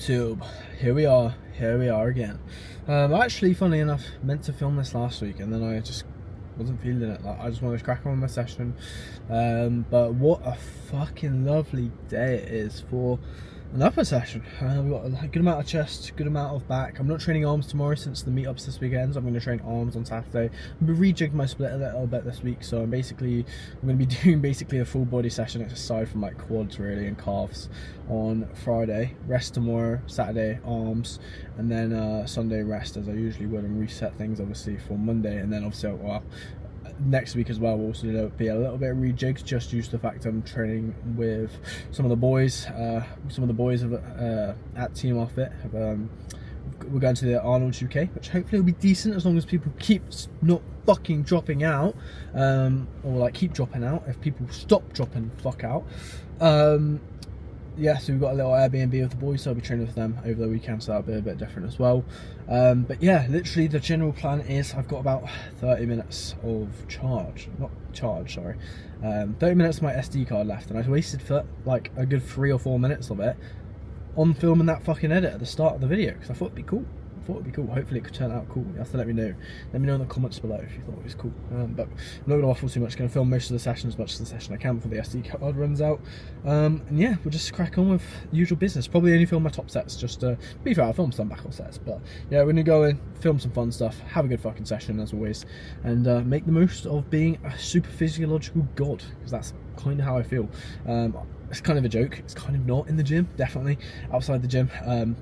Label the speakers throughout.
Speaker 1: YouTube, here we are again. Actually, funny enough, meant to film this last week, and then I just wasn't feeling it. Like, I just wanted to crack on with my session. But what a fucking lovely day it is for an upper session. We've got a good amount of chest, good amount of back. I'm not training arms tomorrow since the meetups this weekend, so I'm going to train arms on Saturday. I'm going to rejig my split a little bit this week, so I'm going to be doing basically a full body session aside from like quads really and calves on Friday. Rest tomorrow, Saturday arms, and then Sunday rest as I usually would, and reset things obviously for Monday, and then obviously next week as well will also be a little bit of rejigs, just due to the fact I'm training with some of the boys. At Team Offit we're going to the Arnold UK, which hopefully will be decent as long as people keep not fucking dropping out, or like keep dropping out. If people stop dropping fuck out, yeah, so we've got a little Airbnb with the boys, so I'll be training with them over the weekend, so that'll be a bit different as well. But yeah, literally the general plan is I've got about 30 minutes of 30 minutes of my SD card left, and I wasted for like a good 3 or 4 minutes of it on filming that fucking edit at the start of the video, because I thought it'd be cool. Hopefully it could turn out cool. You have to let me know. Let me know in the comments below if you thought it was cool. But I'm not going to waffle too much. Going to film most of the session, as much as the session I can before the SD card runs out. And yeah, we'll just crack on with usual business. Probably only film my top sets, just to be fair, I'll film some backup sets. But yeah, we're going to go in, film some fun stuff, have a good fucking session as always, and make the most of being a super physiological god, because that's kind of how I feel. It's kind of a joke, it's kind of not in the gym, definitely outside the gym.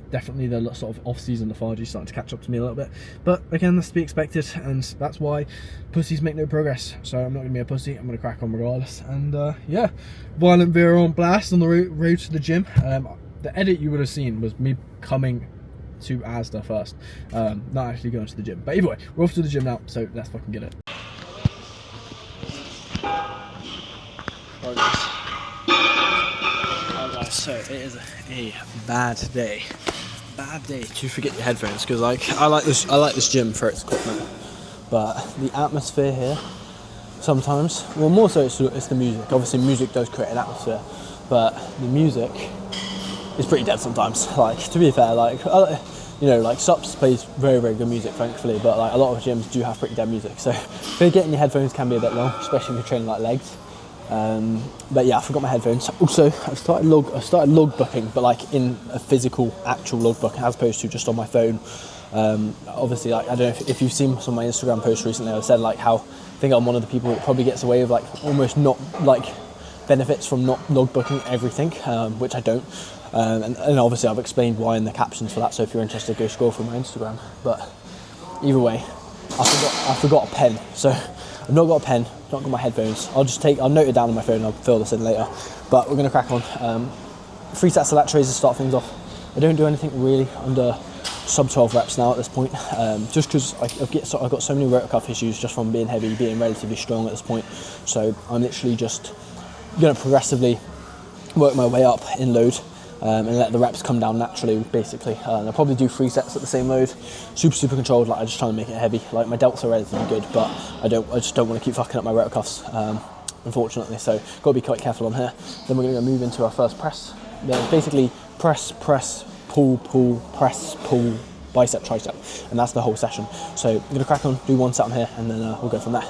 Speaker 1: Definitely the sort of off-season lethargy starting to catch up to me a little bit, but again, that's to be expected, and that's why pussies make no progress. So I'm not going to be a pussy, I'm going to crack on regardless. And yeah, violent veer on blast on the road to the gym. The edit you would have seen was me coming to Asda first, not actually going to the gym. But either way, we're off to the gym now, so let's fucking get it. So it is a bad day to forget your headphones, because like I like this gym for its equipment, but the atmosphere here sometimes, well, more so it's the music. Obviously music does create an atmosphere, but the music is pretty dead sometimes. Like, to be fair, like, you know, like Sups plays very, very good music, thankfully, but like a lot of gyms do have pretty dead music, so getting your headphones can be a bit long, especially if you're training like legs. But yeah, I forgot my headphones. Also, I've started log booking, but like in a physical, actual logbook, as opposed to just on my phone. Obviously, like, I don't know if you've seen some of my Instagram posts recently. I've said like how I think I'm one of the people that probably gets away with like almost not like benefits from not log booking everything, which I don't. And obviously I've explained why in the captions for that. So if you're interested, go scroll through my Instagram. But either way, I forgot a pen. So I've not got a pen, not got my headphones. I'll note it down on my phone and I'll fill this in later. But we're going to crack on. 3 sets of lat trays to start things off. I don't do anything really under sub 12 reps now at this point, just because I've got so many rotator cuff issues just from being heavy, being relatively strong at this point. So I'm literally just going to progressively work my way up in load. And let the reps come down naturally, basically. I'll probably do 3 sets at the same load, super controlled. Like, I just try to make it heavy. Like, my delts are relatively good, but I just don't want to keep fucking up my rotator cuffs, unfortunately. So got to be quite careful on here. Then we're going to move into our first press. Basically, press, pull, press, pull, bicep, tricep, and that's the whole session. So I'm going to crack on, do 1 set on here, and then we'll go from there.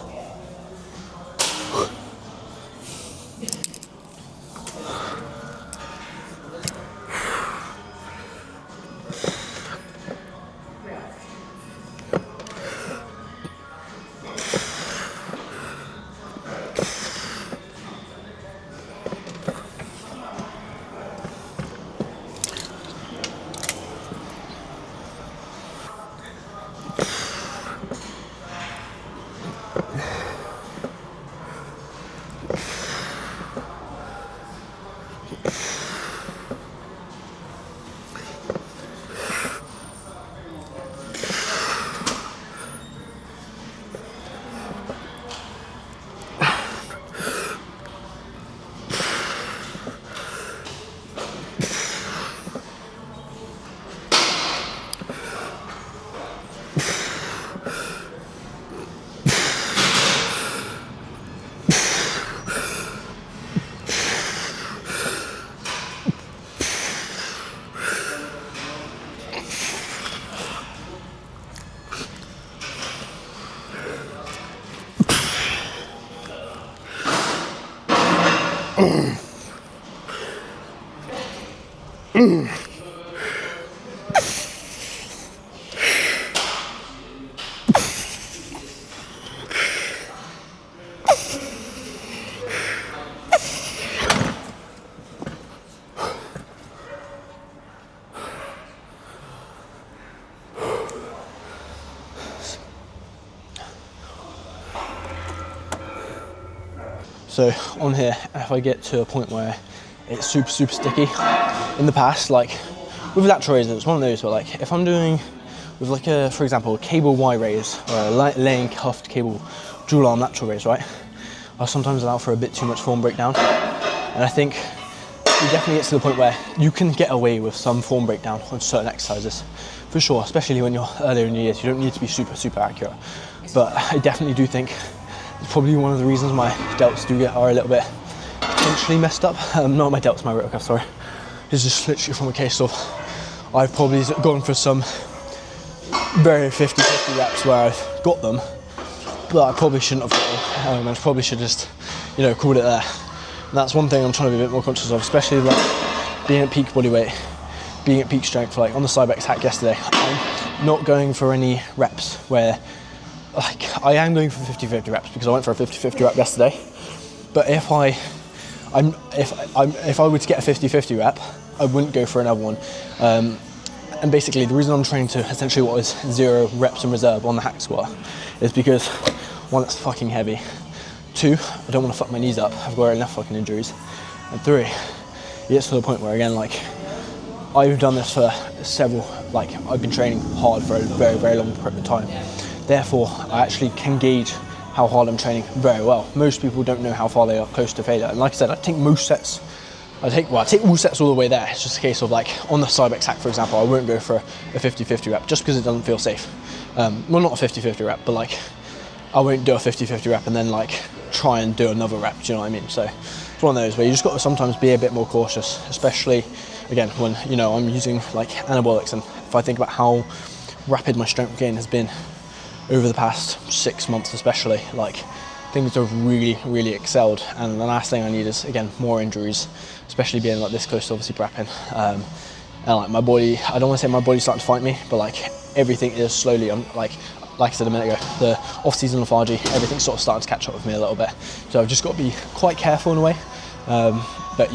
Speaker 1: So on here, if I get to a point where it's super sticky, in the past, like with lateral raises, it's one of those where like if I'm doing with like a, for example, a cable Y raise or a laying cuffed cable dual arm lateral raise, right? I'll sometimes allow for a bit too much form breakdown, and I think it definitely gets to the point where you can get away with some form breakdown on certain exercises, for sure, especially when you're earlier in your years. You don't need to be super accurate, but I definitely do think it's probably one of the reasons my delts are a little bit potentially messed up. Not my delts, my rotor cuff, sorry. It's just literally from a case of I've probably gone for some very 50-50 reps where I've got them, but I probably shouldn't have got them. I probably should just, called it there. And that's one thing I'm trying to be a bit more conscious of, especially like being at peak body weight, being at peak strength. Like on the Cybex hack yesterday, I'm not going for any reps where, like, I am going for 50-50 reps because I went for a 50-50 rep yesterday. But if I were to get a 50-50 rep, I wouldn't go for another one. And basically, the reason I'm training to essentially what is 0 reps in reserve on the hack squat is because, one, it's fucking heavy. 2, I don't want to fuck my knees up. I've got enough fucking injuries. And 3, it gets to the point where, again, like, I've done this for I've been training hard for a very long time. Therefore, I actually can gauge how hard I'm training very well. Most people don't know how far they are close to failure. And like I said, I take most sets. I take all sets all the way there. It's just a case of like on the Cybex hack, for example, I won't go for a 50-50 rep just because it doesn't feel safe. Well, not a 50-50 rep, but like I won't do a 50-50 rep and then like try and do another rep. Do you know what I mean? So it's one of those where you just got to sometimes be a bit more cautious, especially again when I'm using like anabolics, and if I think about how rapid my strength gain has been over the past 6 months, especially, like things have really excelled, and the last thing I need is again more injuries, especially being like this close to obviously prepping. And like my body, I don't want to say my body's starting to fight me, but like everything is slowly, like I said a minute ago, the off-season lethargy, everything's sort of starting to catch up with me a little bit. So I've just got to be quite careful in a way. But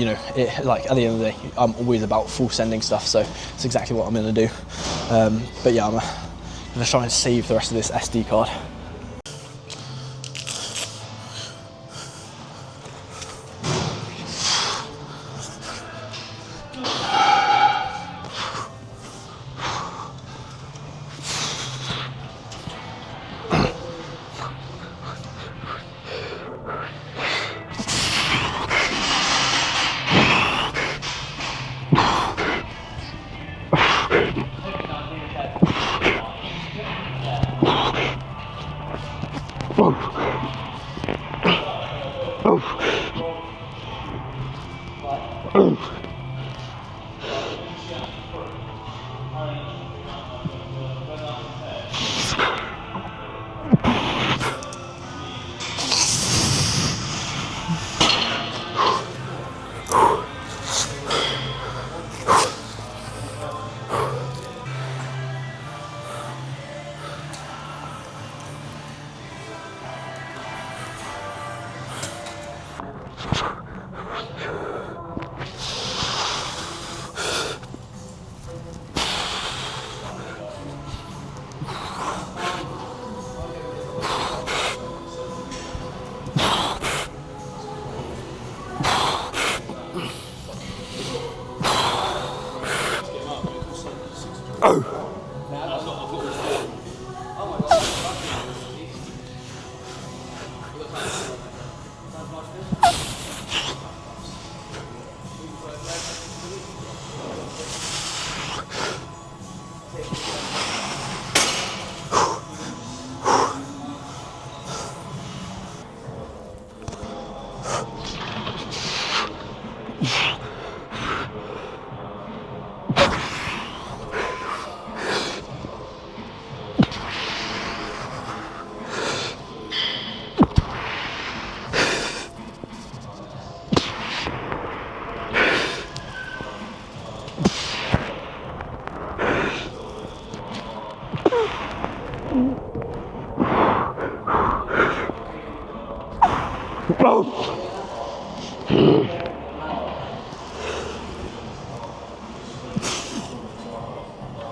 Speaker 1: like at the end of the day, I'm always about full sending stuff, so it's exactly what I'm going to do. But yeah, I'm going to try and save the rest of this SD card.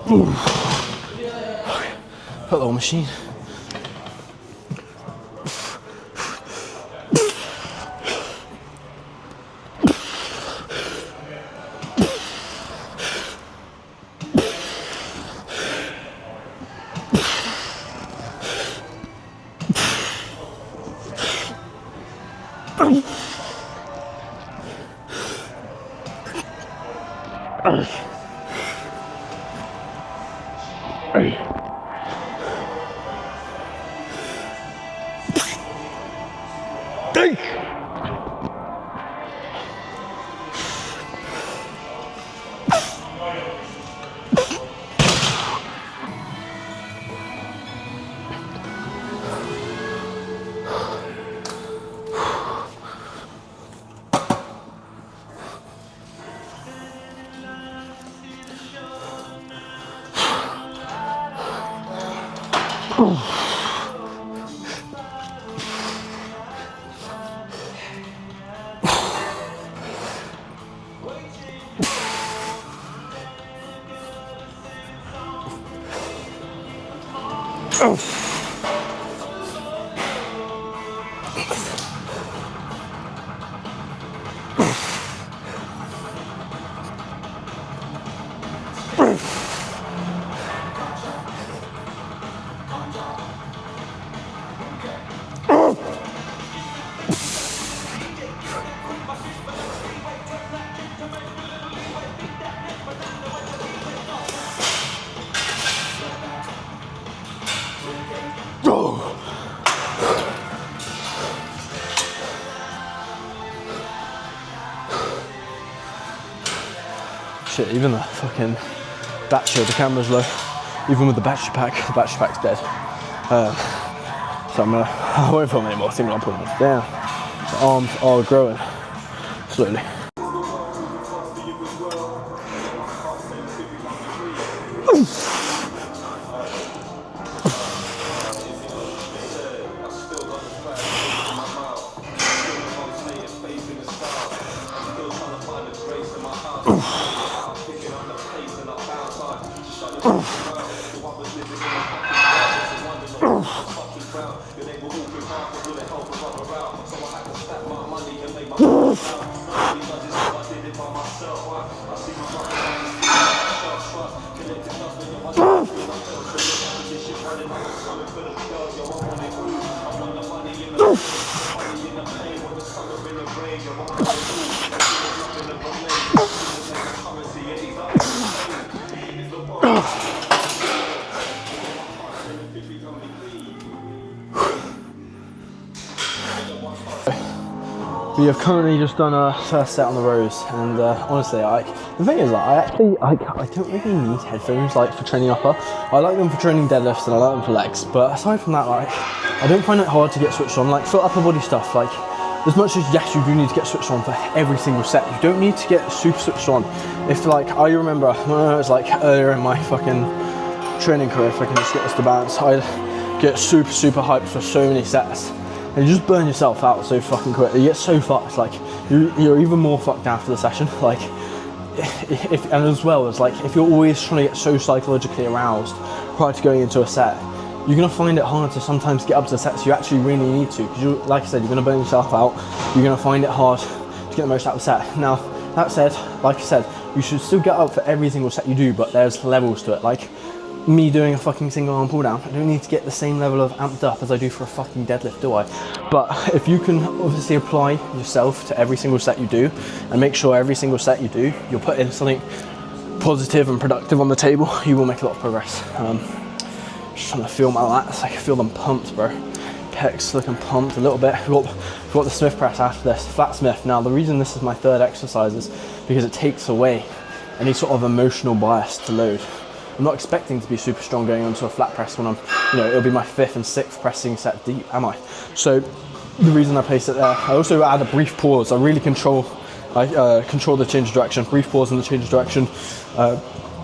Speaker 1: Put the whole machine. Shit, even the fucking battery, the camera's low. Even with the battery pack's dead. So I won't film anymore, I think I'm putting this down. The arms are growing slowly. We have currently just done our first set on the rows, and honestly, the thing is, I don't really need headphones for training upper. I like them for training deadlifts and I like them for legs, but aside from that, I don't find it hard to get switched on. For upper body stuff, as much as yes, you do need to get switched on for every single set, you don't need to get super switched on. If I remember when I was earlier in my fucking training career, if I can just get this to balance, I'd get super hyped for so many sets. And you just burn yourself out so fucking quick. You get so fucked, you're even more fucked after the session. And as well as if you're always trying to get so psychologically aroused prior to going into a set, you're gonna find it hard to sometimes get up to the sets you actually really need to. Because like I said, you're gonna burn yourself out. You're gonna find it hard to get the most out of the set. Now, that said, like I said, you should still get up for every single set you do, but there's levels to it. Me doing a fucking single arm pull down, I don't need to get the same level of amped up as I do for a fucking deadlift, do I? But if you can obviously apply yourself to every single set you do and make sure every single set you do, you'll put in something positive and productive on the table, you will make a lot of progress. Just trying to feel my lats, I can feel them pumped, bro. Pecs looking pumped a little bit. We've got the Smith press after this, flat Smith. Now the reason this is my third exercise is because it takes away any sort of emotional bias to load. I'm not expecting to be super strong going onto a flat press when it'll be my 5th and 6th pressing set deep, am I? So the reason I place it there, I also add a brief pause. I really control the change of direction, brief pause in the change of direction.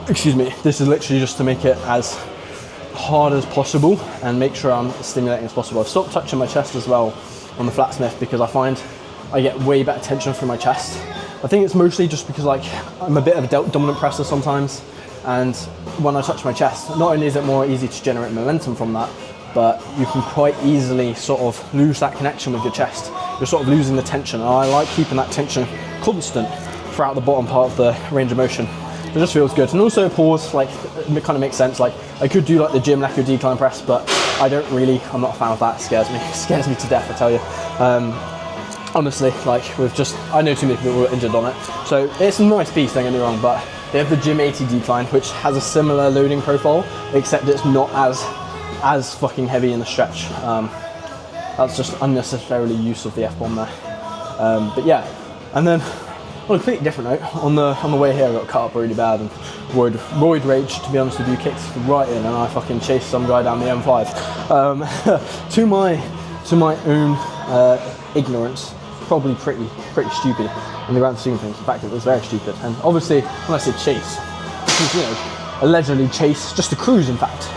Speaker 1: Excuse me, this is literally just to make it as hard as possible and make sure I'm as stimulating as possible. I've stopped touching my chest as well on the flat Smith because I find I get way better tension through my chest. I think it's mostly just because I'm a bit of a dominant presser sometimes. And when I touch my chest, not only is it more easy to generate momentum from that, but you can quite easily sort of lose that connection with your chest. You're sort of losing the tension, and I like keeping that tension constant throughout the bottom part of the range of motion. It just feels good. And also pause, like, it kind of makes sense. Like, I could do like the gym Leco decline press, but I'm not a fan of that. It scares me to death, I tell you. Honestly, like, I know too many people who are injured on it. So it's a nice piece, don't get me wrong, but they have the Gym 80 decline, which has a similar loading profile, except it's not as fucking heavy in the stretch. That's just unnecessarily use of the F-bomb there. But yeah, and then on a completely different note, on the way here I got cut up really bad and roid rage, to be honest with you, kicked right in, and I fucking chased some guy down the M5. to my own ignorance, probably pretty stupid in the grand scheme of things. In fact, it was very stupid. And obviously, when I say chase, this is, allegedly chase, just a cruise in fact.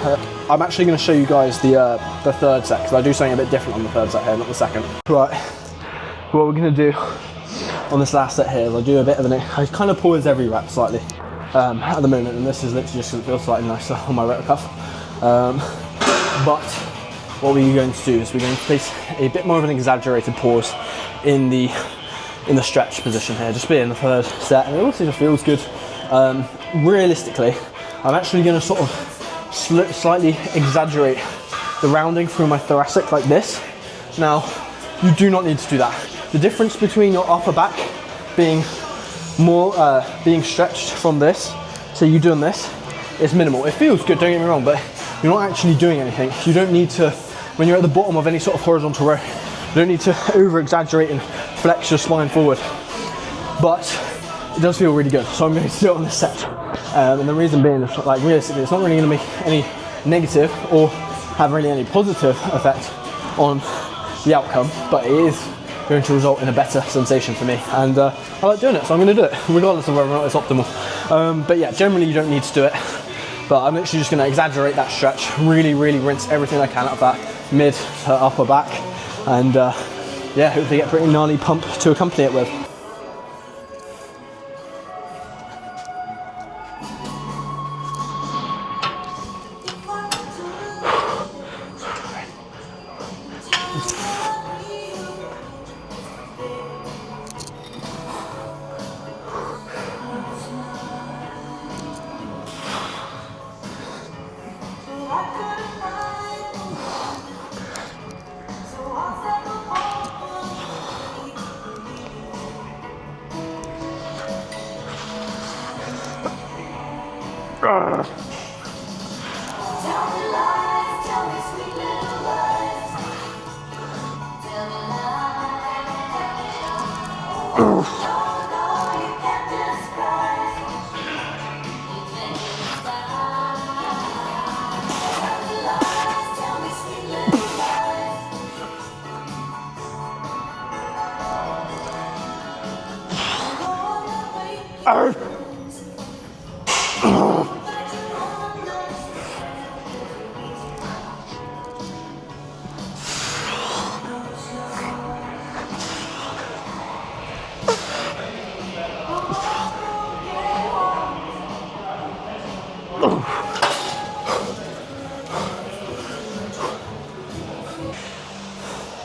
Speaker 1: I'm actually going to show you guys the third set, because I do something a bit different on the third set here, not the second. Right, what we're going to do on this last set here is I do a bit of I kind of pause every rep slightly at the moment, and this is literally just going to feel slightly nicer on my rep cuff. But what we're going to do is we're going to place a bit more of an exaggerated pause in the stretch position here, just being the third set, and it also just feels good. Realistically, I'm actually going to sort of slightly exaggerate the rounding through my thoracic like this. Now, you do not need to do that. The difference between your upper back being being stretched from this to you doing this is minimal. It feels good, don't get me wrong, but you're not actually doing anything. You don't need to, when you're at the bottom of any sort of horizontal row, you don't need to over exaggerate and flex your spine forward. But it does feel really good, so I'm going to do it on this set. And the reason being, like, realistically, it's not really going to make any negative or have really any positive effect on the outcome, but it is going to result in a better sensation for me, and I like doing it, so I'm going to do it regardless of whether or not it's optimal. But yeah, generally you don't need to do it, but I'm literally just going to exaggerate that stretch, really rinse everything I can out of that mid to upper back, and yeah, hopefully get a pretty gnarly pump to accompany it with.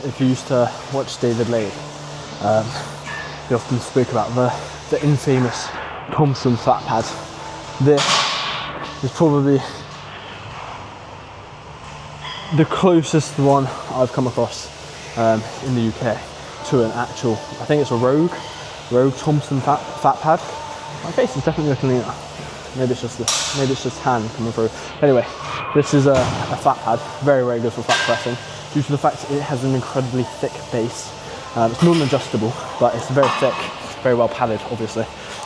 Speaker 1: If you used to watch David Lade, he often spoke about the infamous Thompson flat pad. This is probably the closest one I've come across in the UK to an actual, I think it's a Rogue Thompson fat pad. My face is definitely looking leaner. Maybe it's just tan coming through. Anyway, this is a flat pad, very good for flat pressing, due to the fact that it has an incredibly thick base. It's non-adjustable, but it's very thick, very well padded, obviously.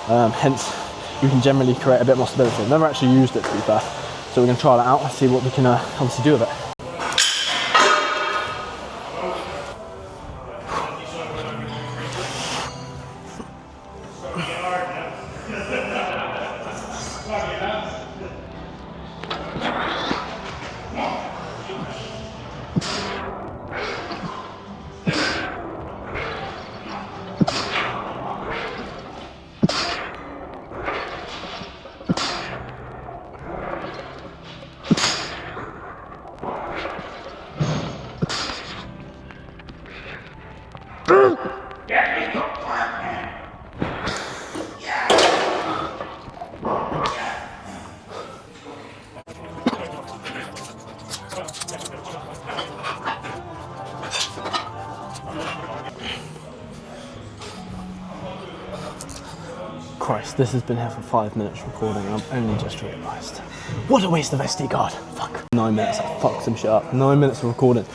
Speaker 1: Hence, you can generally create a bit more stability. I've never actually used it, to be fair, so we're going to try that out and see what we can obviously do with it. Christ, this has been here for 5 minutes recording and I've only just realised. What a waste of SD card. Fuck. 9 minutes, I fucked some shit up. 9 minutes of recording.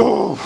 Speaker 1: Oh.